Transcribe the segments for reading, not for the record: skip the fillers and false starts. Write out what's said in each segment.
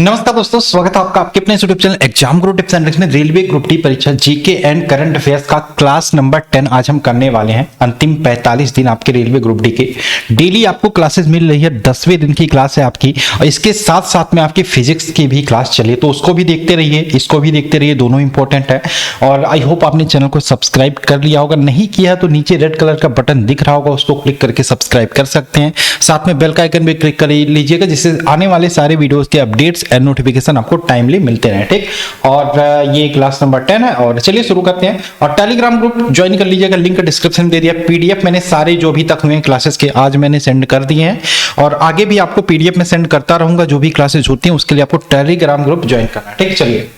नमस्कार दोस्तों, स्वागत है आपका आपके अपने YouTube channel exam Guru tips and tricks में। रेलवे ग्रुप डी परीक्षा जीके एंड करंट अफेयर्स का क्लास नंबर 10 आज हम करने वाले हैं। अंतिम 45 दिन आपके रेलवे ग्रुप डी के डेली आपको क्लासेस मिल रही है। 10वें दिन की क्लास है आपकी और इसके साथ साथ में आपकी फिजिक्स की भी क्लास चली है, तो उसको भी देखते रहिए, इसको भी देखते रहिए, दोनों इंपॉर्टेंट है। और आई होप आपने चैनल को सब्सक्राइब कर लिया होगा, नहीं किया तो नीचे रेड कलर का बटन दिख रहा होगा, उसको क्लिक करके सब्सक्राइब कर सकते हैं। साथ में बेल का आइकन भी क्लिक कर लीजिएगा, जिससे आने वाले सारे वीडियोस के अपडेट्स एंड नोटिफिकेशन आपको टाइमली मिलते रहे। ठीक, और ये क्लास नंबर 10 है और चलिए शुरू करते हैं। और टेलीग्राम ग्रुप ज्वाइन कर लीजिएगा, लिंक डिस्क्रिप्शन में दे दिया। पीडीएफ मैंने सारे जो भी तक हुए हैं क्लासेस के आज मैंने सेंड कर दिए हैं और आगे भी आपको पीडीएफ में सेंड करता रहूंगा। जो भी क्लासेस होती हैं उसके लिए आपको टेलीग्राम ग्रुप ज्वाइन करना है। ठीक, चलिए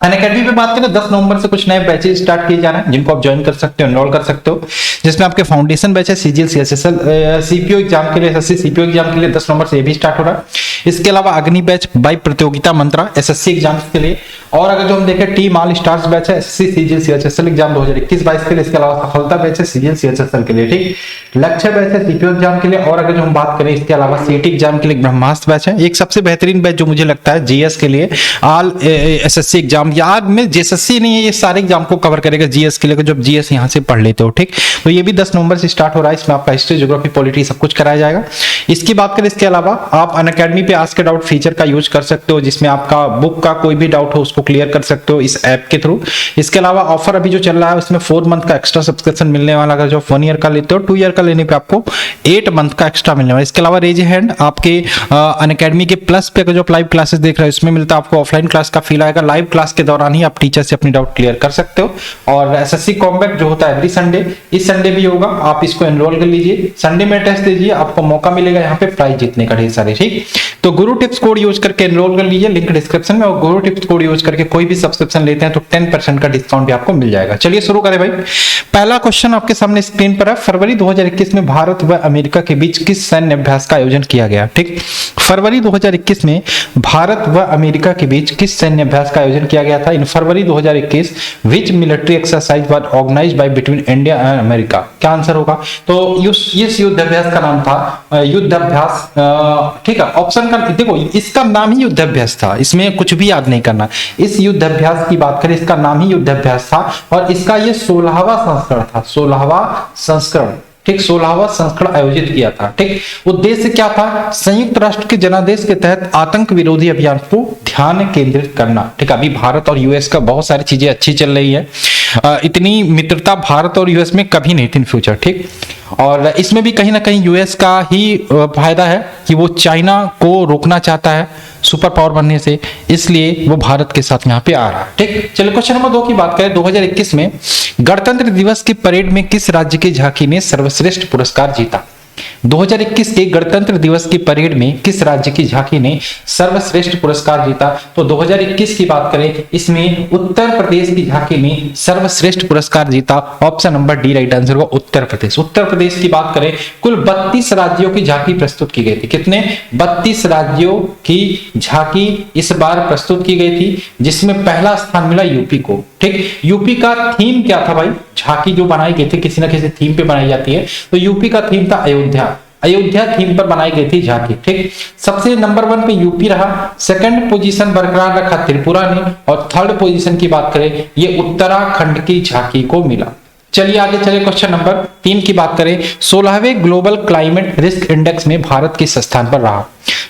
अनअकैडमी पे बात करें, 10 नवंबर से कुछ नए बैचेस स्टार्ट किए जा रहे हैं जिनको आप ज्वाइन कर सकते हो, एनरोल कर सकते हो, जिसमें आपके फाउंडेशन बैच है सीजीएल सीएसएसएल सीपीओ एग्जाम के लिए, एसएससी सीपीओ एग्जाम के लिए 10 नवंबर से ये भी स्टार्ट हो रहा है। इसके अलावा अग्नि बैच बाई प्रतियोगिता मंत्रा एसएससी एग्जाम के लिए, और अगर जो हम देखें टीम ऑल स्टार्स बैच है एसएससी सीजीएल सीएसएसएल एग्जाम 2021-22 के लिए। इसके अलावा सफलता बैच है सीजीएल सीएसएसएल के लिए। ठीक, लक्ष्य बैच है सीपीओ एग्जाम के लिए, और अगर जो हम बात करें इसके अलावा सीटी एग्जाम के लिए ब्रह्मास्त्र बैच है। एक सबसे बेहतरीन बैच जो मुझे लगता है जीएस के लिए ऑल एसएससी एग्जाम, यार में एसएससी नहीं है, ये सारे एग्जाम को कवर करेगा जीएस के लिए, जब जीएस यहां से पढ़ लेते हो। ठीक, तो ये भी 10 नवंबर से स्टार्ट हो रहा है। इसमें आपका हिस्ट्री, ज्योग्राफी, पॉलिटी सब कुछ कराया जाएगा। इसकी बात करें इसके अलावा आप अनअकैडमी पे आस्क डाउट फीचर का यूज कर सकते हो, जिसमें आपका बुक का कोई भी डाउट हो उसको क्लियर कर सकते हो इस ऐप के थ्रू। इसके अलावा ऑफर अभी जो चल रहा है उसमें 4 मंथ का एक्स्ट्रा सब्सक्रिप्शन मिलने वाला। अगर जो 1 ईयर का लेते हो, 2 ईयर का लेने पे आपको 8 मंथ का एक्स्ट्रा मिलने वाला। इसके अलावा रेज हैंड आपके अनअकैडमी के प्लस पे जो लाइव क्लासेस देख रहे हो इसमें मिलता है आपको ऑफलाइन क्लास का फील आएगा। लाइव क्लास के दौरान ही आप टीचर से अपनी डाउट क्लियर कर सकते हो। और एसएससी कॉम्बैट जो होता है एवरी संडे, इस संडे भी होगा, आप इसको एनरोल कर लीजिए। संडे में टेस्ट दीजिए, आपको मौका मिलेगा यहाँ पे प्राइज जीतने का ढेर सारे। ठीक, तो गुरु टिप्स कोड यूज करके एनरोल कर लीजिए, लिंक डिस्क्रिप्शन में। और गुरु टिप्स कोड यूज करके कोई भी सब्सक्रिप्शन लेते हैं तो 10% का डिस्काउंट भी आपको मिल जाएगा। चलिए शुरू करें भाई। पहला क्वेश्चन आपके सामने स्क्रीन पर है। फरवरी 2021 में भारत व अमेरिका के बीच किस सैन्य अभ्यास का आयोजन किया गया? ठीक, फरवरी 2021 में भारत व अमेरिका के बीच किस सैन्य अभ्यास का आयोजन किया गया था? In February 2021 which military exercise was organized by between India and America? क्या आंसर होगा? तो इस युद्ध अभ्यास का नाम था युद्ध अभ्यास। ठीक है, ऑप्शन का देखो, इसका नाम ही युद्ध अभ्यास था, इसमें कुछ भी याद नहीं करना। इस युद्ध अभ्यास की बात करें, इसका नाम ही युद्ध अभ्यास था और इसका ये 16वां संस्करण था। 16वां संस्करण, ठीक, 16वां संस्करण आयोजित किया था। ठीक, उद्देश्य क्या था? संयुक्त राष्ट्र के जनादेश के तहत आतंक विरोधी अभियान को ध्यान केंद्रित करना। ठीक, अभी भारत और यूएस का बहुत सारी चीजें अच्छी चल रही है। इतनी मित्रता भारत और यूएस में कभी नहीं थी इन फ्यूचर। ठीक, और इसमें भी कहीं ना कहीं यूएस का ही फायदा है कि वो चाइना को रोकना चाहता है सुपर पावर बनने से, इसलिए वो भारत के साथ यहाँ पे आ रहा है। ठीक, चलिए क्वेश्चन नंबर 2 की बात करें। 2021 में गणतंत्र दिवस की परेड में किस राज्य की झांकी ने सर्वश्रेष्ठ पुरस्कार जीता? 2021 के गणतंत्र दिवस की परेड में किस राज्य की झांकी ने सर्वश्रेष्ठ पुरस्कार जीता? तो 2021 की बात करें, इसमें उत्तर प्रदेश की झांकी ने सर्वश्रेष्ठ पुरस्कार जीता। Option number D right answer होगा, उत्तर प्रदेश। उत्तर प्रदेश की बात करें, कुल 32 राज्यों की झांकी प्रस्तुत की गई थी। कितने? 32 राज्यों की झांकी इस बार प्रस्तुत की गई थी, जिसमें पहला स्थान मिला यूपी को। ठीक, यूपी का थीम क्या था भाई? झांकी जो बनाई गई थी किसी ना किसी थीम पे बनाई जाती है, तो यूपी का थीम था अयोध्या। अयोध्या थीम पर बनाई गई थी झांकी। ठीक, सबसे नंबर 1 पे यूपी रहा, सेकंड पोजीशन बरकरार रखा त्रिपुरा ने, और थर्ड पोजीशन की बात करें ये उत्तराखंड की झांकी को मिला। चलिए आगे चले, क्वेश्चन नंबर 3 की बात करें। 16वें ग्लोबल क्लाइमेट रिस्क इंडेक्स में भारत किस स्थान पर रहा?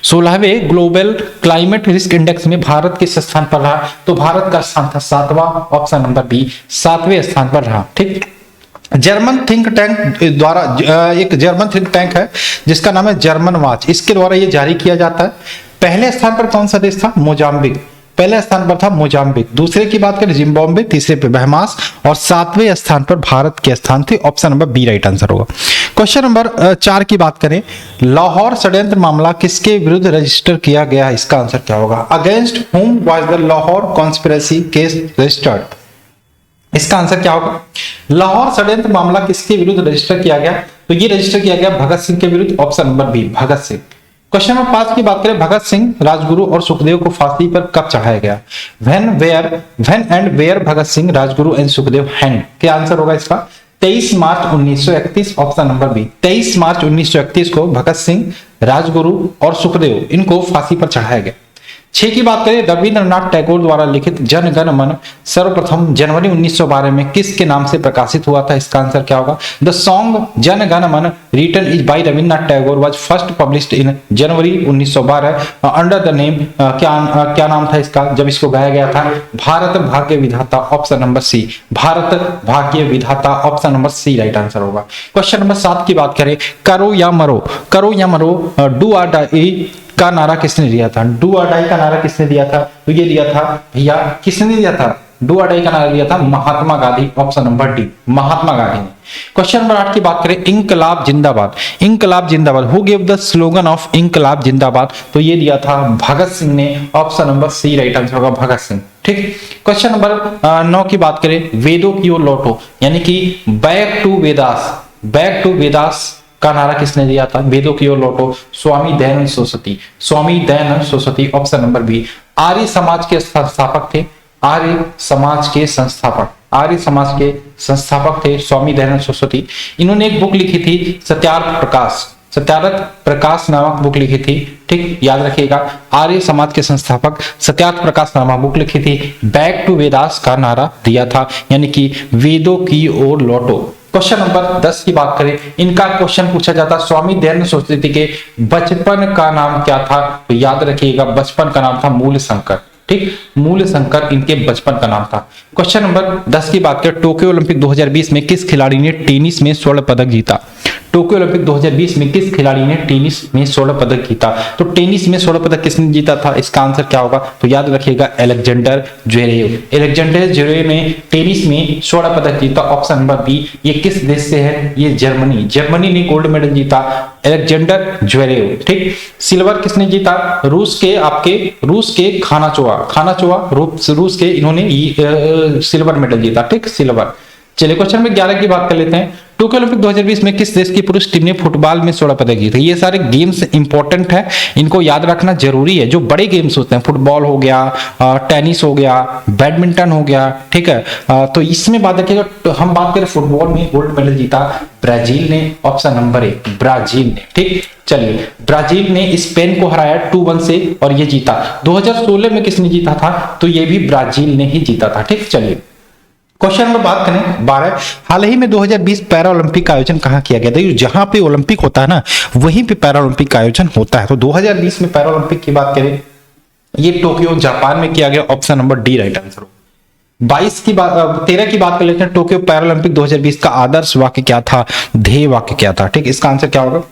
16वें ग्लोबल क्लाइमेट रिस्क इंडेक्स में भारत किस स्थान पर रहा? तो भारत का स्थान था 7वां, ऑप्शन नंबर बी, 7वें स्थान पर रहा। ठीक, जर्मन थिंक टैंक द्वारा, एक जर्मन थिंक टैंक है जिसका नाम है जर्मन वॉच, इसके द्वारा ये जारी किया जाता है। पहले स्थान पर कौन सा देश था? मोजाम्बिक, पहले स्थान पर था मोजाम्बिक। दूसरे की बात करें जिम्बाब्वे, तीसरे पे बहमास, और 7वें स्थान पर भारत के स्थान थे। Option number B right answer होगा। क्वेश्चन नंबर 4 की बात करें, लाहौर षड्यंत्र मामला किसके विरुद्ध रजिस्टर किया गया? इसका आंसर क्या होगा? अगेंस्ट हुम was the Lahore conspiracy case registered? इसका आंसर क्या होगा? लाहौर षड्यंत्र मामला किसके विरुद्ध रजिस्टर किया गया? तो ये रजिस्टर किया गया भगत सिंह के विरुद्ध। Option number B, Bhagat Singh. Question number 5 की बात करें, भगत सिंह, राजगुरु और सुखदेव को फांसी पर कब चढ़ाया गया? When and where Bhagat Singh, Rajguru and Sukhdev hang? क्या आंसर होगा इसका? 23 March 1931, option number B. 23 March 1931 को भगत सिंह, राजगुरु और सुखदेव इनको फांसी पर चढ़ाया गया। 6 की बात करें, रविंद्रनाथ टैगोर द्वारा लिखित जन गण मन सर्वप्रथम जनवरी 1912 में किसके नाम से प्रकाशित हुआ था? इसका आंसर क्या होगा? The song Jana Gana Mana written is by Rabindranath Tagore was first published in January 1912 under the name, क्या नाम था इसका जब इसको गाया गया था? भारत भाग्य विधाता, ऑप्शन नंबर सी, Bharat Bhagya Vidhata, option number C right answer होगा। क्वेश्चन नंबर 7 की बात करें, करो या मरो, करो या मरो, डू और डाई का नारा किसने दिया था? डू और डाई का नारा किसने दिया था? तो ये दिया था भैया, किसने दिया था? डू और डाई का नारा दिया था Mahatma Gandhi, option number D, Mahatma Gandhi ने। क्वेश्चन नंबर 8 की बात करें, इंकलाब जिंदाबाद, इंकलाब जिंदाबाद, who give the slogan of इंकलाब जिंदाबाद? तो ये दिया था भगत सिंह ने, option number C right answer होगा, भगत सिंह। ठीक। क्वेश्चन नंबर 9 की बात करें, वेदों की ओर लौटो, यानी कि back to Vedas, back to Vedas का नारा किसने दिया था? वेदों की ओर लौटो, Swami Dayanand Saraswati, Swami Dayanand Saraswati, option number B. Arya Samaj के संस्थापक थे, आर्य समाज के संस्थापक, आर्य समाज के संस्थापक थे स्वामी दयानंद सरस्वती। इन्होंने एक बुक लिखी थी सत्यार्थ प्रकाश, सत्यार्थ प्रकाश नामक बुक लिखी थी। ठीक, याद रखिएगा, आर्य समाज के संस्थापक सत्यार्थ प्रकाश नामक बुक लिखी थी। बैक टू वेदास का नारा दिया था, यानी कि वेदों की ओर लौटो। क्वेश्चन नंबर 10 की बात करें, इनका क्वेश्चन पूछा जाता, स्वामी दयानंद सरस्वती के बचपन का नाम क्या था? तो याद रखिएगा, बचपन का नाम था मूल शंकर। ठीक, मूल शंकर इनके बचपन का नाम था। क्वेश्चन नंबर 10 की बात करें, टोक्यो ओलंपिक 2020 में किस खिलाड़ी ने टेनिस में स्वर्ण पदक जीता? टोक्यो ओलंपिक 2020 में किस खिलाड़ी ने टेनिस में स्वर्ण पदक जीता? तो टेनिस में स्वर्ण पदक किसने जीता था? इसका आंसर क्या होगा? तो याद रखिएगा, अलेक्जेंडर ज्वेरेव, अलेक्जेंडर ज्वेरेव ने टेनिस में स्वर्ण पदक जीता, ऑप्शन नंबर बी। ये किस देश से है? ये जर्मनी, जर्मनी ने गोल्ड मेडल जीता, अलेक्जेंडर ज्वेरेव। ठीक, सिल्वर किसने जीता? रूस के, आपके रूस के खानाचोवा, खानाचोवा रूस के, इन्होंने सिल्वर मेडल जीता। ठीक, सिल्वर। चलिए क्वेश्चन में 11 की बात कर लेते हैं, टोक्यो ओलंपिक 2020 में किस देश की पुरुष टीम ने फुटबॉल में स्वर्ण पदक जीता? ये सारे गेम्स इंपॉर्टेंट है, इनको याद रखना जरूरी है। जो बड़े गेम्स होते हैं, फुटबॉल हो गया, टेनिस हो गया, बैडमिंटन हो गया, ठीक है, तो इसमें बात रखिएगा। तो हम बात करें फुटबॉल में गोल्ड मेडल जीता ब्राजील ने, ऑप्शन नंबर ए, ब्राजील ने। ठीक, चलिए, ब्राजील ने स्पेन को हराया 2-1 से और ये जीता। 2016 में किसने जीता था? तो ये भी ब्राजील ने ही जीता था। ठीक, चलिए क्वेश्चन नंबर बात करें 12, हाल ही में 2020 पैरा ओलंपिक का आयोजन कहां किया गया था? जहां पे ओलंपिक होता है ना, वहीं पे पैरा ओलंपिक का आयोजन होता है। तो 2020 में पैरा ओलंपिक की बात करें, ये टोक्यो जापान में किया गया, option number D right answer हो। 13 की बात कर लेते हैं, टोक्यो पैरा ओलंपिक 2020 का आदर्श वाक्य क्या था? ध्येय वाक्य क्या था? ठीक, इसका आंसर क्या होगा?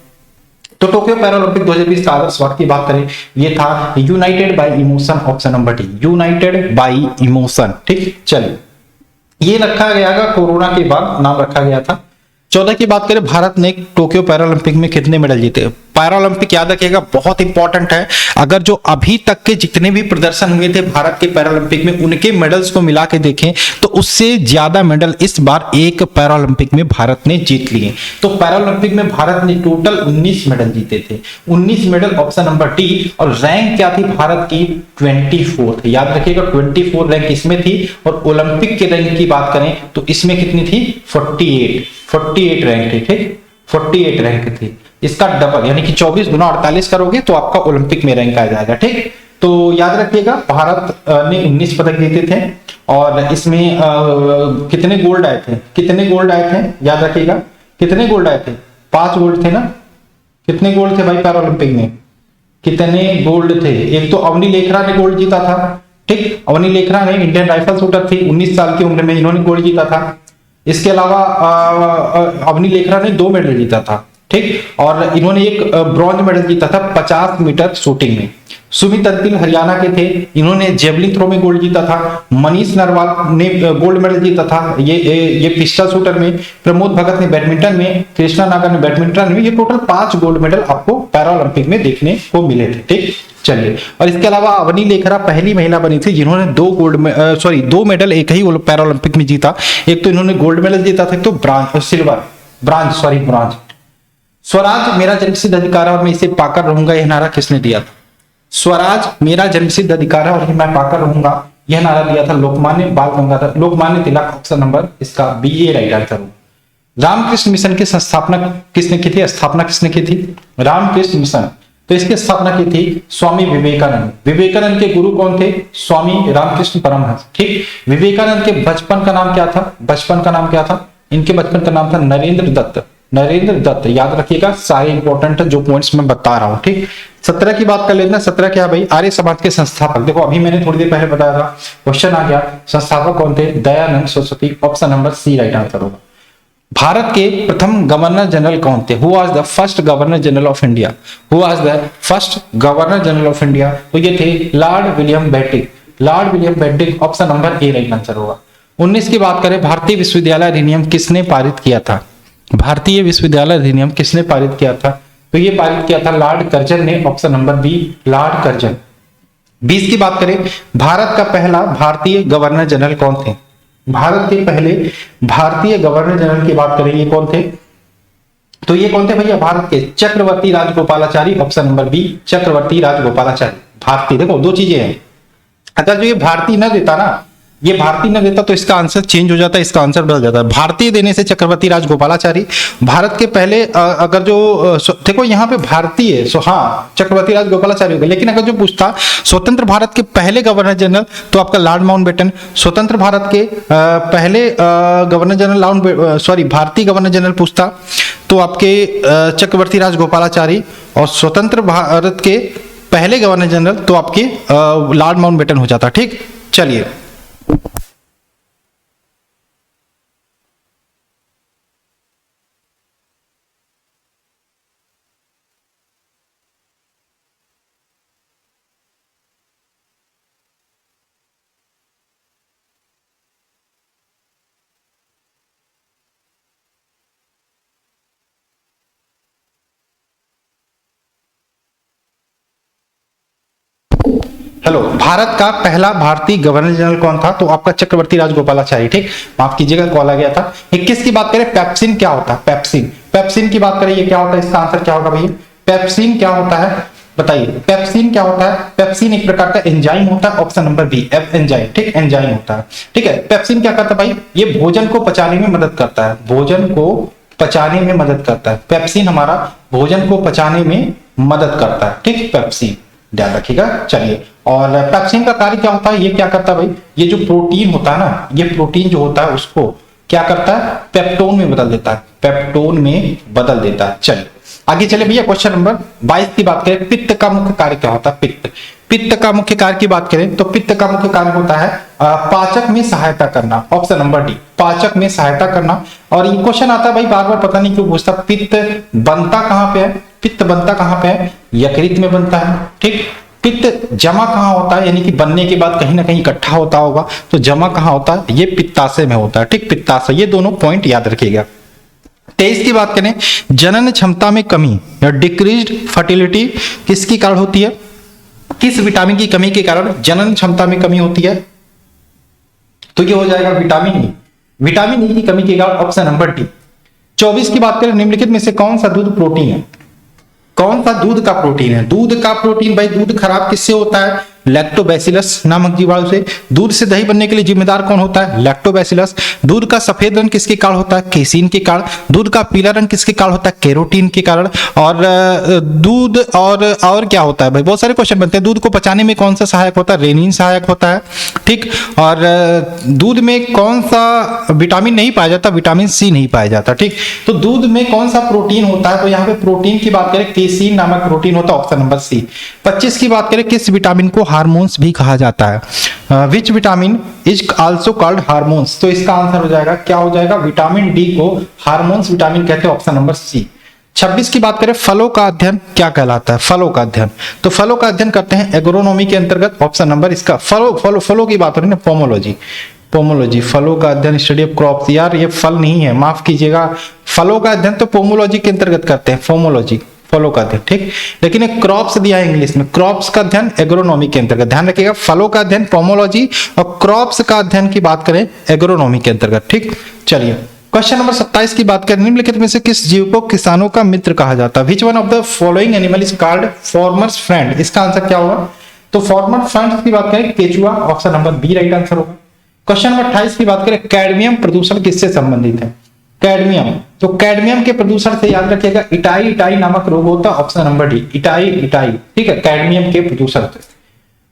तो टोक्यो पैरा ओलंपिक 2020 का आदर्श वाक्य की बात करें, ये था United bye emotion, option number D, United bye emotion. ठीक, चलिए, ये रखा गया था कोरोना के बाद, नाम रखा गया था। 14 की बात करें, भारत ने टोक्यो पैरालंपिक में कितने मेडल जीते? पैरालंपिक याद रखिएगा, बहुत इंपॉर्टेंट है। अगर जो अभी तक के जितने भी प्रदर्शन हुए थे भारत के पैरालंपिक में, उनके मेडल्स को मिला के देखें तो उससे ज्यादा मेडल इस बार एक पैरालंपिक में भारत ने जीत लिए। तो पैरालंपिक में भारत ने टोटल 19 मेडल जीते थे, 19 मेडल, ऑप्शन नंबर डी। और रैंक क्या थी भारत की? 24। याद रखिएगा, 24 रैंक इसमें थी। और ओलंपिक के रैंक की बात करें तो इसमें कितनी थी? 48 रैंक थी। ठीक, 48 रैंक थी। इसका डबल, यानी कि 24 गुना 48 करोगे तो आपका ओलंपिक में रैंक आ जाएगा। ठीक, तो याद रखिएगा, भारत ने 19 पदक जीते थे और इसमें कितने गोल्ड आए थे? कितने गोल्ड आए थे? याद रखिएगा, कितने गोल्ड आए थे? 5 गोल्ड थे ना? कितने गोल्ड थे भाई पैरा ओलंपिक में? कितने गोल्ड थे? एक तो अवनी लेखरा ने गोल्ड जीता था। ठीक, अवनी लेखरा ने, इंडियन राइफल शूटर थी, 19 साल की उम्र में इन्होंने गोल्ड जीता था। इसके अलावा अवनी लेखरा ने 2 मेडल जीता था। ठीक, और इन्होंने एक ब्रॉन्ज मेडल जीता था 50 मीटर शूटिंग में। सुमित अंतिल हरियाणा के थे, इन्होंने जेवलिन थ्रो में गोल्ड जीता था। मनीष नरवाल ने गोल्ड मेडल जीता था ये पिस्टल शूटर में। प्रमोद भगत ने बैडमिंटन में, कृष्णा नागर ने बैडमिंटन में। ये टोटल 5 गोल्ड मेडल आपको पैरा ओलंपिक में देखने को मिले थे। ठीक, चलिए, और इसके अलावा अवनी लेखरा पहली महिला बनी थी जिन्होंने 2 मेडल एक ही पैरा ओलंपिक में जीता। एक तो इन्होंने गोल्ड मेडल जीता था, तो ब्रांज। स्वराज मेरा जन्मसिद्ध अधिकार है और मैं इसे पाकर रहूंगा, यह नारा किसने दिया था? स्वराज मेरा जन्मसिद्ध अधिकार है और मैं पाकर रहूंगा, यह नारा दिया था लोकमान्य तिलक, ऑप्शन नंबर इसका बी ए राइट आंसर हो। रामकृष्ण मिशन की स्थापना किसने की थी? रामकृष्ण मिशन तो इसकी स्थापना की थी स्वामी विवेकानंद। विवेकानंद के गुरु कौन थे? स्वामी रामकृष्ण परमहंस। ठीक, विवेकानंद के बचपन का नाम क्या था? बचपन का नाम क्या था? इनके बचपन का नाम था नरेंद्र दत्त। नरेंद्र दत्त, याद रखिएगा, सारे इंपॉर्टेंट जो पॉइंट्स मैं बता रहा हूं। ठीक, 17 की बात कर लेना। 17 क्या भाई? आर्य समाज के संस्थापक। देखो अभी मैंने थोड़ी देर पहले बताया था, क्वेश्चन आ गया, संस्थापक कौन थे? Dayanand Saraswati. Option number C right answer होगा। भारत के प्रथम गवर्नर जनरल कौन थे? Who was the first governor general of India? Who was the first governor general of India? तो ये थे lord William Bentinck. Lord William Bentinck, option number A right answer होगा। 19 की बात करें, भारतीय विश्वविद्यालय अधिनियम किसने पारित किया था? भारतीय विश्वविद्यालय अधिनियम किसने पारित किया था? तो ये पारित किया था लॉर्ड कर्जन ने। Option number B, lord Curzon. 20 की बात करें, भारत का पहला भारतीय गवर्नर जनरल कौन थे? भारत के पहले भारतीय गवर्नर जनरल की बात करें, ये कौन थे? तो ये कौन थे भैया? भारत के चक्रवर्ती राजगोपालाचारी। ऑप्शन नंबर बी, चक्रवर्ती राजगोपालाचारी। भारतीय, देखो दो चीजें हैं, अगर जो ये भारतीय न देता ना, ये भारतीय न देता तो इसका आंसर चेंज हो जाता है, इसका आंसर बदल जाता है। भारतीय देने से चक्रवर्ती राजगोपालाचारी भारत के पहले, अगर जो देखो यहाँ पे भारतीय, सो हाँ चक्रवर्ती राजगोपालाचारी हो गए। लेकिन अगर जो पूछता स्वतंत्र भारत के पहले गवर्नर जनरल, तो आपका लॉर्ड माउंटबेटन। स्वतंत्र भारत के पहले गवर्नर जनरल, भारतीय गवर्नर जनरल पूछता तो आपके चक्रवर्ती राजगोपालाचारी। और स्वतंत्र भारत के पहले गवर्नर जनरल तो आपके लॉर्ड माउंटबेटन हो जाता। ठीक, चलिए हेलो, भारत का पहला भारतीय गवर्नर जनरल कौन था? तो आपका चक्रवर्ती राजगोपालाचारी। ठीक, माफ कीजिएगा कॉल आ गया था। 21 की बात करें, पेप्सिन क्या होता है? पेप्सिन, पेप्सिन की बात करें, ये क्या होता है? इसका आंसर क्या होगा भैया? पेप्सिन क्या होता है बताइए? पेप्सिन क्या होता है? पेप्सिन एक प्रकार का एंजाइम होता है। Option number B, enzyme. ठीक, एंजाइम होता है। ठीक है, पेप्सिन क्या करता है भाई? ये भोजन को पचाने में मदद करता है। भोजन को पचाने में मदद करता है। पेप्सिन हमारा भोजन को पचाने में मदद करता है। ठीक, पेप्सिन ध्यान रखिएगा। चलिए, और पेप्सिन का कार्य क्या होता है? ये क्या करता है भाई? ये जो प्रोटीन होता है ना, ये प्रोटीन जो होता है उसको क्या करता है? पेप्टोन में बदल देता है। पेप्टोन में बदल देता है। चलिए आगे चले भैया, क्वेश्चन नंबर 22 की बात करें, पित्त का मुख्य कार्य क्या होता है? पित्त, पित्त का मुख्य कार्य की बात करें तो पित्त का मुख्य कार्य होता है पाचक में सहायता करना। ऑप्शन नंबर डी, पाचक में सहायता करना। और ये क्वेश्चन आता है भाई बार बार, पता नहीं क्यों पूछता, पित्त बनता कहां पे है? पित्त बनता कहां पे है? यकृत में बनता है। ठीक, पित्त जमा कहां होता है? यानी कि बनने के बाद कहीं ना कहीं इकट्ठा होता होगा, तो जमा कहां होता है? ये पित्ताशय में होता है। ठीक, पित्ताशय। ये दोनों पॉइंट याद रखिएगा। 23 की बात करें, जनन क्षमता में कमी या डिक्रीज्ड फर्टिलिटी किसके कारण होती है? किस विटामिन की कमी के कारण जनन क्षमता में कमी होती है? तो ये हो जाएगा विटामिन ई। विटामिन ई की कमी के कारण ऑप्शन नंबर डी। 24 की बात करें, निम्नलिखित में से कौन सा दूध प्रोटीन है? कौन सा दूध का प्रोटीन है? दूध का प्रोटीन भाई, दूध खराब किससे होता है? लैक्टोबैसिलस नामक जीवाणु से। दूध से दही बनने के लिए जिम्मेदार कौन होता है? लैक्टोबैसिलस। दूध का सफेद रंग किसके कारण होता है? केसीन के कारण। दूध का पीला रंग किसके कारण होता है? कैरोटीन के कारण। और दूध और क्या होता है भाई? बहुत सारे क्वेश्चन बनते हैं। दूध को पचाने में कौन सा सहायक होता है? रेनिन सहायक होता है। ठीक, और दूध में कौन सा विटामिन नहीं पाया जाता? विटामिन सी नहीं पाया जाता। ठीक, तो दूध में कौन सा प्रोटीन होता है? तो यहाँ पे प्रोटीन की बात करें, केसीन नामक प्रोटीन होता है। ऑप्शन नंबर सी। 25 की बात करें, किस विटामिन को हार्मोन्स भी कहा जाता है? Which vitamin is also called hormones? तो इसका आंसर हो जाएगा, क्या हो जाएगा? विटामिन डी को हार्मोन्स विटामिन कहते हैं। ऑप्शन नंबर सी। 26 की बात करें, फलों का अध्ययन क्या कहलाता है? फलों का अध्ययन, तो फलों का अध्ययन करते हैं एग्रोनॉमी के अंतर्गत। ऑप्शन नंबर इसका फलों की बात हो रही है ना, पोमोलॉजी। पोमोलॉजी, फलों का अध्ययन, स्टडी ऑफ क्रॉप्स। यार ये फल नहीं है, माफ कीजिएगा। फलों का अध्ययन तो पोमोलॉजी के अंतर्गत करते हैं, पोमोलॉजी, फलों का अध्ययन। ठीक, लेकिन एक क्रॉप्स दिया है इंग्लिश में, क्रॉप्स का अध्ययन एग्रोनॉमी के अंतर्गत। ध्यान रखिएगा, फलों का अध्ययन पोमोलॉजी और क्रॉप्स का अध्ययन की बात करें एग्रोनॉमी के अंतर्गत। ठीक, चलिए क्वेश्चन नंबर 27 की बात करें, निम्नलिखित में से किस जीव को किसानों का मित्र कहा जाता है? Which one of the following animal is called farmers friend? इसका आंसर क्या होगा? तो फार्मर फ्रेंड की बात करें केचुआ। Option number B right answer होगा। क्वेश्चन नंबर 28 की बात करें, कैडमियम प्रदूषण किससे संबंधित है? कैडमियम, तो कैडमियम के प्रदूषण से याद रखिएगा इटाई इटाई नामक रोग होता है, option number D itai itai, ठीक है, कैडमियम के प्रदूषण से।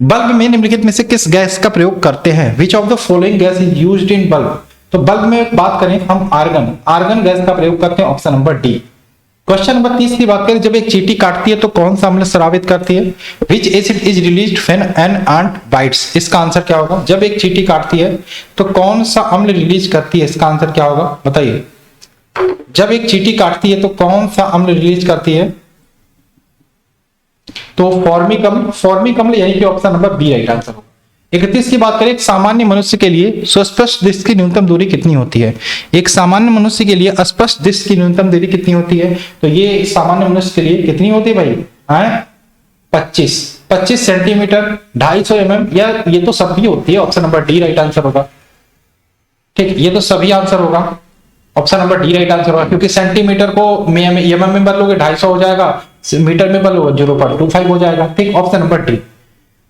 बल्ब में निम्नलिखित में से किस गैस का प्रयोग करते हैं? Which of the following gas is used in bulb? तो बल्ब में बात करें हम आर्गन गैस का प्रयोग करते हैं, option number D. Question number 30 की बात करें, जब एक चींटी काटती है तो कौन सा अम्ल स्रावित करती है? विच acid is released when an ant bytes? इसका आंसर क्या होगा? जब एक चींटी काटती है तो कौन सा अम्ल रिलीज करती है? इसका आंसर क्या होगा बताइए। जब एक चींटी काटती है तो कौन सा अम्ल रिलीज करती है? तो फॉर्मिक अम्ल, यानी कि option number B right answer होगा। 31 की बात करें, एक सामान्य मनुष्य के लिए सुस्पष्ट दृष्टि की न्यूनतम दूरी कितनी होती है? एक सामान्य मनुष्य के लिए स्पष्ट दृष्टि की न्यूनतम दूरी कितनी होती है? तो ये सामान्य मनुष्य के लिए कितनी होती है भाई? 25 सेंटीमीटर, 250 mm, या ये तो सभी होती है, option number D right answer होगा। ठीक, ये तो सभी आंसर होगा, option number D right answer होगा, क्योंकि सेंटीमीटर को एमएम में बदलोगे 250 हो जाएगा, मीटर में बदलोगे 0.25 हो जाएगा। ठीक, ऑप्शन नंबर डी।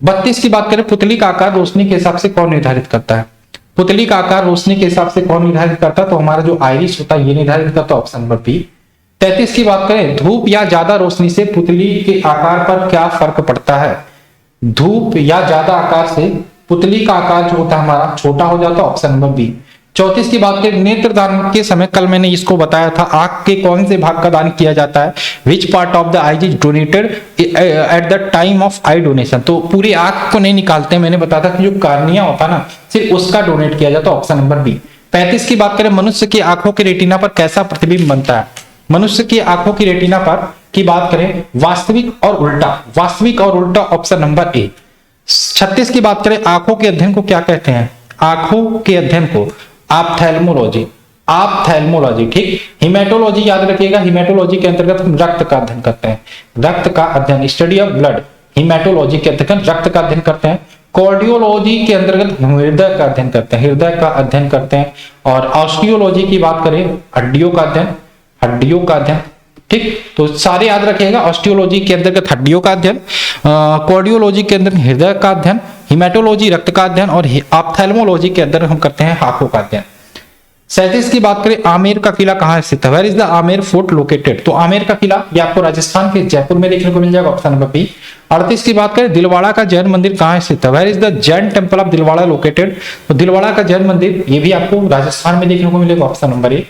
32 की बात करें, पुतली का आकार रोशनी के हिसाब से कौन निर्धारित करता है? पुतली का आकार रोशनी के हिसाब से कौन निर्धारित करता है? तो हमारा जो आइरिस होता है ये निर्धारित करता है, ऑप्शन नंबर बी। 33 की बात करें, धूप या ज्यादा रोशनी से पुतली के आकार पर क्या फर्क पड़ता है? धूप या ज्यादा आकार से पुतली का आकार जो होता है हमारा छोटा हो जाता है, ऑप्शन नंबर बी। 34 की बात करें, नेत्र दान के समय कल मैंने इसको बताया था, आंख के कौन से भाग का दान किया जाता है? Which part of the I is donated at the time of I donation? तो पूरी आंख को नहीं निकालते, मैंने बताया था कि जो कार्निया होता है ना, सिर्फ उसका डोनेट किया जाता है, ऑप्शन नंबर बी। 35 की बात करें, मनुष्य की आंखों के रेटिना पर कैसा प्रतिबिंब बनता है? मनुष्य की आंखों की रेटिना पर की बात करें, वास्तविक और उल्टा, ऑप्शन नंबर ए। 36 की बात करें, आंखों के अध्ययन को क्या कहते हैं? आंखों के अध्ययन को ऑप्थेल्मोलॉजी, ठीक। हिमेटोलॉजी याद रखिएगा, हिमेटोलॉजी के अंतर्गत हम रक्त का अध्ययन करते हैं, रक्त का अध्ययन, स्टडी ऑफ ब्लड। हिमेटोलॉजी के अंतर्गत रक्त का अध्ययन करते हैं। कार्डियोलॉजी के अंतर्गत हृदय का अध्ययन करते हैं, और ऑस्टियोलॉजी की बात करें, हड्डियों का अध्ययन, ठीक। तो सारे याद रखिएगा, ऑस्टियोलॉजी के अंतर्गत हड्डियों का अध्ययन, कार्डियोलॉजी के अंदर हृदय का अध्ययन, हिमेटोलॉजी रक्त का अध्ययन, और ऑप्थेल्मोलॉजी के अंदर हम करते हैं आंखों का अध्ययन। 37 की बात करें, आमेर का किला कहां स्थित है? Where is the Amer fort located? तो आमेर का किला ये आपको राजस्थान के जयपुर में देखने को मिल जाएगा, ऑप्शन नंबर बी। 38 की बात करें, दिलवाड़ा का जैन मंदिर कहां स्थित है? Where is the Jain temple of Dilwara located? तो दिलवाड़ा का जैन मंदिर ये भी आपको राजस्थान में देखने को मिलेगा, ऑप्शन नंबर ए।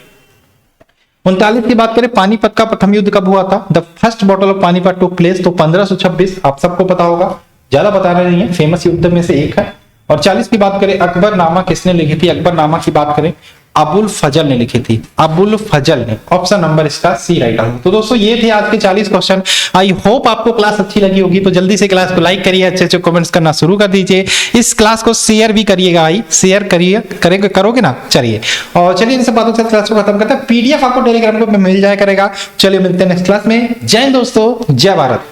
39 की बात करें, पानीपत का प्रथम युद्ध कब हुआ था? The first battle of Panipat took place, तो 1526, आप सबको पता होगा, ज्यादा बताना नहीं है, फेमस युद्ध में से एक है। और 40 की बात करें, अकबरनामा किसने लिखी थी? अकबरनामा की बात करें, अबुल फजल ने लिखी थी, अबुल फजल ने, ऑप्शन नंबर इसका सी राइट आंसर। तो दोस्तों ये थे आज के 40 क्वेश्चन। आई होप आपको क्लास अच्छी लगी होगी, तो जल्दी से क्लास को लाइक करिए, अच्छे कमेंट्स करना शुरू कर दीजिए, इस क्लास को शेयर भी करिएगा भाई, शेयर करोगे ना? चलिए, और चलिए इनसे बातों से क्लास को खत्म करते हैं। पीडीएफ आपको टेलीग्राम पे मिल जाया करेगा। चलिए मिलते हैं नेक्स्ट क्लास में। जय हिंद दोस्तों, जय भारत।